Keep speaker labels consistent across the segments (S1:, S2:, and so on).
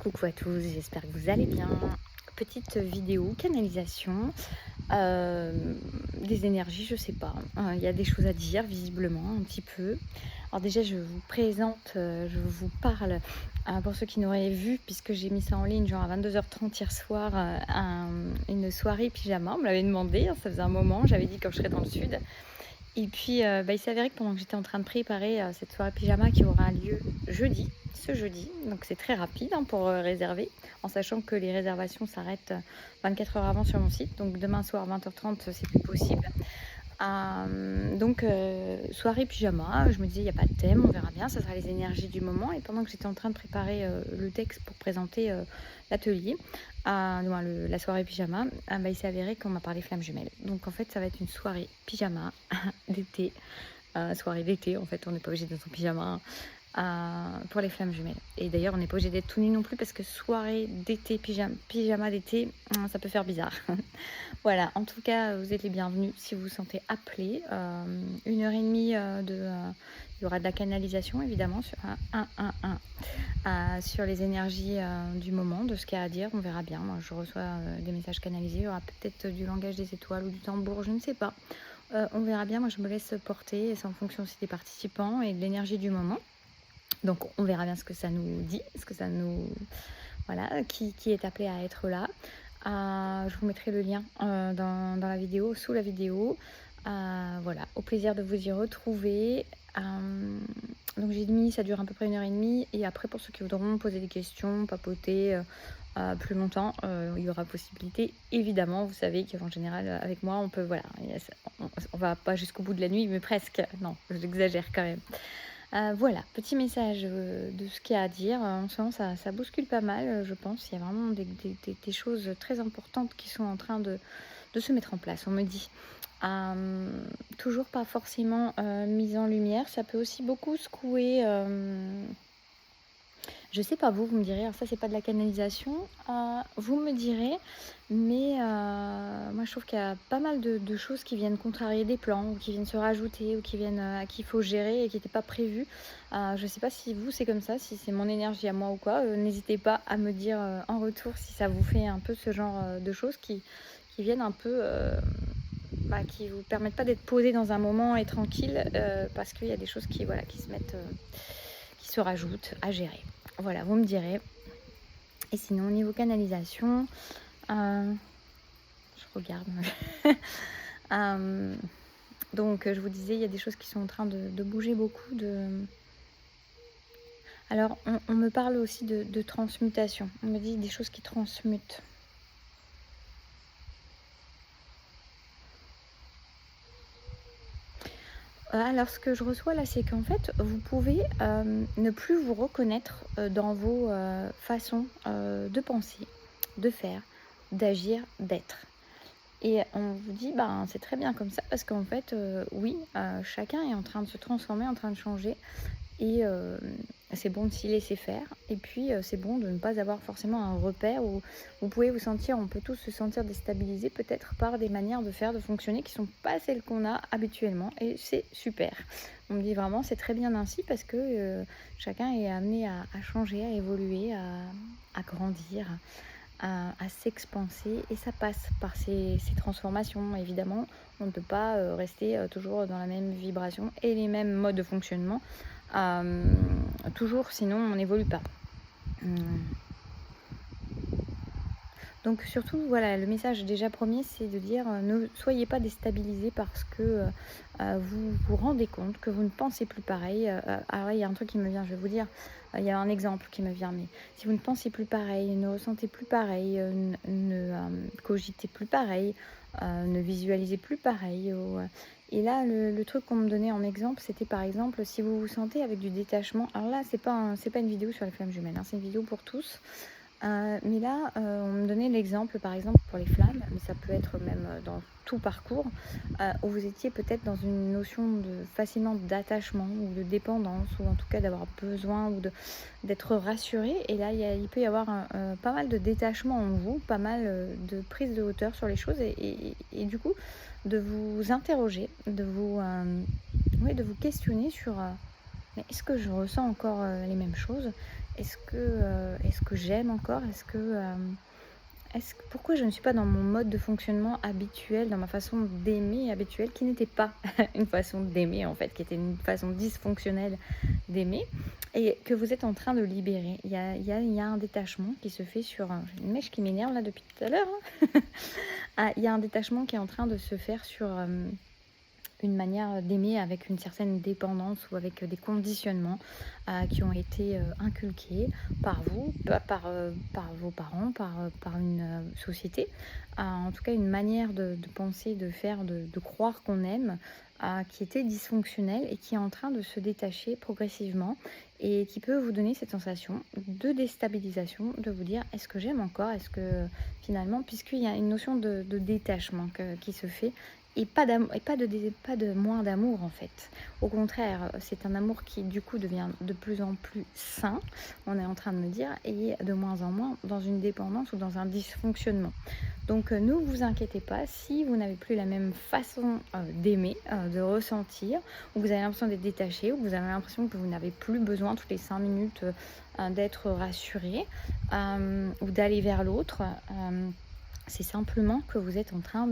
S1: Coucou à tous, j'espère que vous allez bien. Petite vidéo canalisation des énergies, je sais pas. Il y a des choses à dire visiblement un petit peu. Alors déjà, je vous présente, je vous parle pour ceux qui n'auraient vu, puisque j'ai mis ça en ligne genre à 22h30 hier soir, une soirée pyjama. On me l'avait demandé, hein, ça faisait un moment. J'avais dit quand je serais dans le sud. Et puis, il s'est avéré que pendant que j'étais en train de préparer, cette soirée pyjama qui aura lieu ce jeudi, donc c'est très rapide, hein, pour, réserver, en sachant que les réservations s'arrêtent, 24 heures avant sur mon site. Donc demain soir 20h30, c'est plus possible. Donc soirée pyjama, je me disais: «Il y a pas de thème, on verra bien, ça sera les énergies du moment». Et pendant que j'étais en train de préparer, le texte pour présenter, l'atelier, la soirée pyjama, il s'est avéré qu'on m'a parlé flammes jumelles. Donc en fait, ça va être une soirée pyjama d'été, soirée d'été en fait, on n'est pas obligé d'être en pyjama, pour les flammes jumelles. Et d'ailleurs, on n'est pas obligé d'être tout nu non plus parce que soirée d'été, pyjama d'été, ça peut faire bizarre. Voilà, en tout cas, vous êtes les bienvenus si vous vous sentez appelés. 1 heure et demie, il y aura de la canalisation évidemment sur sur les énergies du moment, de ce qu'il y a à dire. On verra bien. Moi, je reçois des messages canalisés. Il y aura peut-être du langage des étoiles ou du tambour, je ne sais pas. On verra bien. Moi, je me laisse porter et c'est en fonction aussi des participants et de l'énergie du moment. Donc, on verra bien ce que ça nous dit, ce que ça nous... Voilà, qui est appelé à être là. Je vous mettrai le lien dans la vidéo, sous la vidéo. Voilà, au plaisir de vous y retrouver. Donc j'ai mis, ça dure à peu près 1 heure et demie. Et après, pour ceux qui voudront poser des questions, papoter plus longtemps, il y aura possibilité. Évidemment, vous savez qu'en général, avec moi, on peut, voilà, on va pas jusqu'au bout de la nuit, mais presque. Non, j'exagère quand même. Voilà, petit message de ce qu'il y a à dire. En ce moment, ça bouscule pas mal, je pense. Il y a vraiment des choses très importantes qui sont en train de se mettre en place, on me dit. Toujours pas forcément mise en lumière. Ça peut aussi beaucoup secouer. Je sais pas vous, vous me direz, alors ça c'est pas de la canalisation, vous me direz, mais moi je trouve qu'il y a pas mal de choses qui viennent contrarier des plans ou qui viennent se rajouter ou qui viennent, qu'il faut gérer et qui n'étaient pas prévues. Je sais pas si vous c'est comme ça, si c'est mon énergie à moi ou quoi. N'hésitez pas à me dire en retour si ça vous fait un peu ce genre de choses qui viennent un peu, qui vous permettent pas d'être posé dans un moment et tranquille, parce qu'il y a des choses qui, voilà, qui se mettent, qui se rajoutent à gérer. Voilà, vous me direz. Et sinon, au niveau canalisation, je regarde. Donc, je vous disais, il y a des choses qui sont en train de bouger beaucoup. Alors, on me parle aussi de transmutation. On me dit des choses qui transmutent. Alors, ce que je reçois là, c'est qu'en fait, vous pouvez ne plus vous reconnaître dans vos façons de penser, de faire, d'agir, d'être. Et on vous dit, c'est très bien comme ça, parce qu'en fait, oui, chacun est en train de se transformer, en train de changer. Et c'est bon de s'y laisser faire. Et puis, c'est bon de ne pas avoir forcément un repère où vous pouvez vous sentir, on peut tous se sentir déstabilisés peut-être par des manières de faire, de fonctionner qui ne sont pas celles qu'on a habituellement. Et c'est super. On me dit vraiment, c'est très bien ainsi parce que chacun est amené à changer, à évoluer, à grandir, à s'expanser. Et ça passe par ces transformations. Évidemment, on ne peut pas rester toujours dans la même vibration et les mêmes modes de fonctionnement. Toujours, sinon on n'évolue pas. Donc surtout, voilà, le message déjà premier, c'est de dire ne soyez pas déstabilisés parce que vous vous rendez compte que vous ne pensez plus pareil. Alors là, il y a un truc qui me vient, je vais vous dire, il y a un exemple qui me vient, mais si vous ne pensez plus pareil, ne ressentez plus pareil, ne cogitez plus pareil, ne visualisez plus pareil. Et là, le truc qu'on me donnait en exemple, c'était par exemple, si vous vous sentez avec du détachement. Alors là, c'est pas une vidéo sur les flammes jumelles, hein, c'est une vidéo pour tous. Mais là, on me donnait l'exemple, par exemple, pour les flammes, mais ça peut être même dans tout parcours, où vous étiez peut-être dans une notion facilement d'attachement ou de dépendance, ou en tout cas d'avoir besoin ou d'être rassuré. Et là, il peut y avoir pas mal de détachement en vous, pas mal de prise de hauteur sur les choses, et du coup, de vous interroger, de vous questionner sur mais est-ce que je ressens encore les mêmes choses? Est-ce que j'aime encore? Pourquoi je ne suis pas dans mon mode de fonctionnement habituel, dans ma façon d'aimer habituelle, qui n'était pas une façon d'aimer en fait, qui était une façon dysfonctionnelle d'aimer et que vous êtes en train de libérer. Il y a un détachement qui se fait sur j'ai une mèche qui m'énerve là depuis tout à l'heure, hein. Ah, il y a un détachement qui est en train de se faire sur, une manière d'aimer avec une certaine dépendance ou avec des conditionnements qui ont été inculqués par vous, par vos parents, par une société. En tout cas, une manière de penser, de faire, de croire qu'on aime, qui était dysfonctionnelle et qui est en train de se détacher progressivement et qui peut vous donner cette sensation de déstabilisation, de vous dire est-ce que j'aime encore, est-ce que finalement, puisqu'il y a une notion de détachement qui se fait, et pas de moins d'amour en fait. Au contraire, c'est un amour qui du coup devient de plus en plus sain, on est en train de me dire, et de moins en moins dans une dépendance ou dans un dysfonctionnement. Donc ne vous inquiétez pas si vous n'avez plus la même façon d'aimer, de ressentir, ou vous avez l'impression d'être détaché, ou vous avez l'impression que vous n'avez plus besoin toutes les 5 minutes d'être rassuré ou d'aller vers l'autre. C'est simplement que vous êtes en train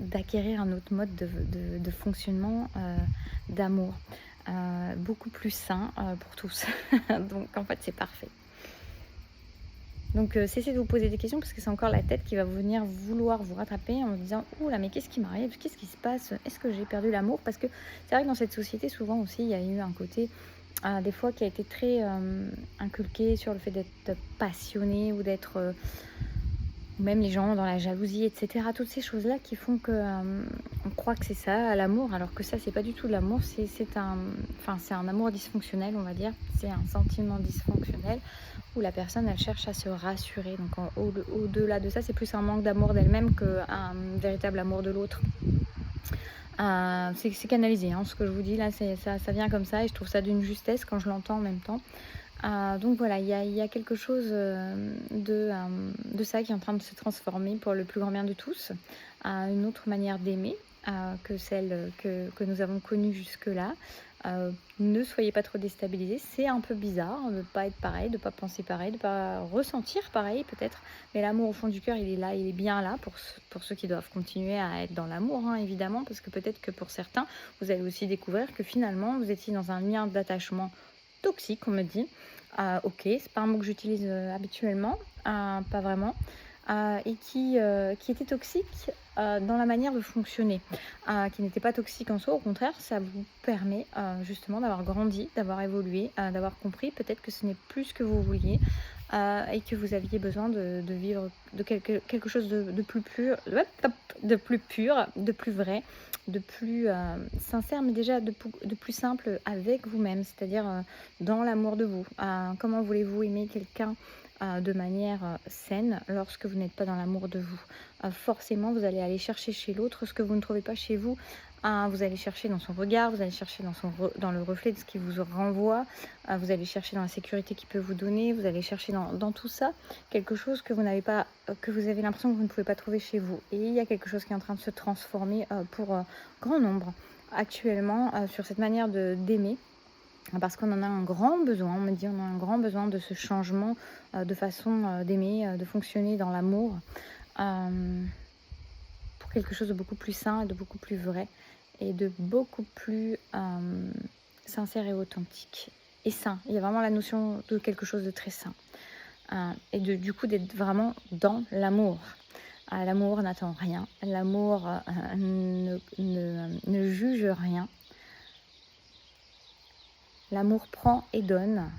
S1: d'acquérir un autre mode de fonctionnement, d'amour, beaucoup plus sain pour tous. Donc en fait, c'est parfait. Donc cessez de vous poser des questions parce que c'est encore la tête qui va venir vouloir vous rattraper en vous disant « Ouh là, mais qu'est-ce qui m'arrive? Qu'est-ce qui se passe? Est-ce que j'ai perdu l'amour ?» Parce que c'est vrai que dans cette société, souvent aussi, il y a eu un côté, des fois, qui a été très inculqué sur le fait d'être passionné ou d'être... même les gens dans la jalousie, etc. Toutes ces choses-là qui font que on croit que c'est ça, l'amour, alors que ça, c'est pas du tout l'amour. C'est un amour dysfonctionnel, on va dire. C'est un sentiment dysfonctionnel où la personne, elle cherche à se rassurer. Donc, au-delà de ça, c'est plus un manque d'amour d'elle-même qu'un véritable amour de l'autre. C'est canalisé, hein, ce que je vous dis là, ça vient comme ça et je trouve ça d'une justesse quand je l'entends en même temps. Donc voilà, il y a quelque chose de ça qui est en train de se transformer pour le plus grand bien de tous, à une autre manière d'aimer que celle que nous avons connue jusque-là. Ne soyez pas trop déstabilisés, c'est un peu bizarre de ne pas être pareil, de ne pas penser pareil, de ne pas ressentir pareil peut-être, mais l'amour au fond du cœur, il est là, il est bien là pour ceux qui doivent continuer à être dans l'amour, hein, évidemment, parce que peut-être que pour certains, vous allez aussi découvrir que finalement, vous étiez dans un lien d'attachement toxique, on me dit. Ok, c'est pas un mot que j'utilise habituellement, pas vraiment, et qui était toxique dans la manière de fonctionner, qui n'était pas toxique en soi, au contraire, ça vous permet justement d'avoir grandi, d'avoir évolué, d'avoir compris peut-être que ce n'est plus ce que vous vouliez et que vous aviez besoin de vivre de quelque chose de plus pur, de plus pur, de plus vrai, de plus sincère, mais déjà de plus simple avec vous-même, c'est-à-dire dans l'amour de vous. Comment voulez-vous aimer quelqu'un de manière saine lorsque vous n'êtes pas dans l'amour de vous? Forcément, vous allez aller chercher chez l'autre ce que vous ne trouvez pas chez vous. Vous allez chercher dans son regard, vous allez chercher dans le reflet de ce qui vous renvoie, vous allez chercher dans la sécurité qu'il peut vous donner, vous allez chercher dans tout ça quelque chose que vous n'avez pas, que vous avez l'impression que vous ne pouvez pas trouver chez vous. Et il y a quelque chose qui est en train de se transformer pour grand nombre actuellement sur cette manière d'aimer. Parce qu'on en a un grand besoin, on me dit on a un grand besoin de ce changement de façon d'aimer, de fonctionner dans l'amour, pour quelque chose de beaucoup plus sain et de beaucoup plus vrai et de beaucoup plus sincère et authentique et sain. Il y a vraiment la notion de quelque chose de très sain et du coup d'être vraiment dans l'amour. L'amour n'attend rien, l'amour ne juge rien. L'amour prend et donne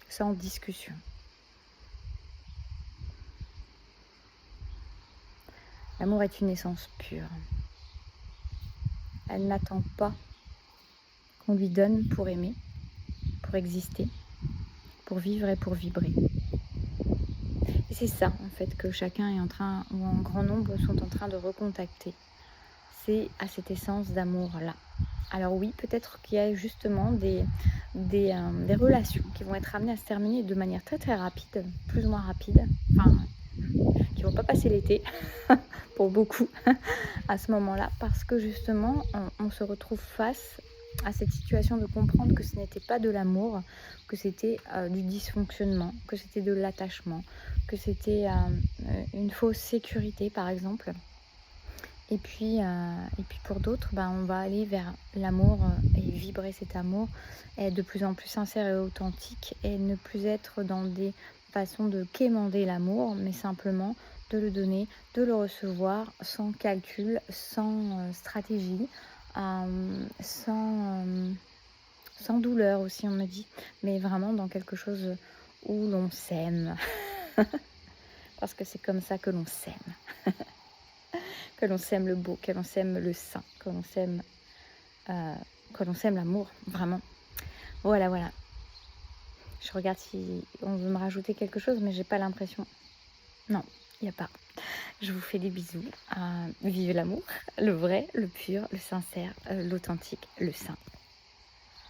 S1: sans discussion. L'amour est une essence pure. Elle n'attend pas qu'on lui donne pour aimer, pour exister, pour vivre et pour vibrer. Et c'est ça, en fait, que chacun est en train, ou en grand nombre, sont en train de recontacter. C'est à cette essence d'amour-là. Alors oui, peut-être qu'il y a justement des relations qui vont être amenées à se terminer de manière très très rapide, plus ou moins rapide, qui vont pas passer l'été pour beaucoup à ce moment-là, parce que justement on se retrouve face à cette situation, de comprendre que ce n'était pas de l'amour, que c'était du dysfonctionnement, que c'était de l'attachement, que c'était une fausse sécurité par exemple. Et puis pour d'autres, ben, on va aller vers l'amour et vibrer cet amour, et être de plus en plus sincère et authentique, et ne plus être dans des façons de quémander l'amour, mais simplement de le donner, de le recevoir sans calcul, sans stratégie, sans douleur aussi, on me dit, mais vraiment dans quelque chose où l'on s'aime, parce que c'est comme ça que l'on s'aime. Que l'on sème le beau, que l'on sème le sain, euh, que l'on sème l'amour, vraiment. Voilà, voilà. Je regarde si on veut me rajouter quelque chose, mais j'ai pas l'impression. Non, il n'y a pas. Je vous fais des bisous. Vive l'amour, le vrai, le pur, le sincère, l'authentique, le sain.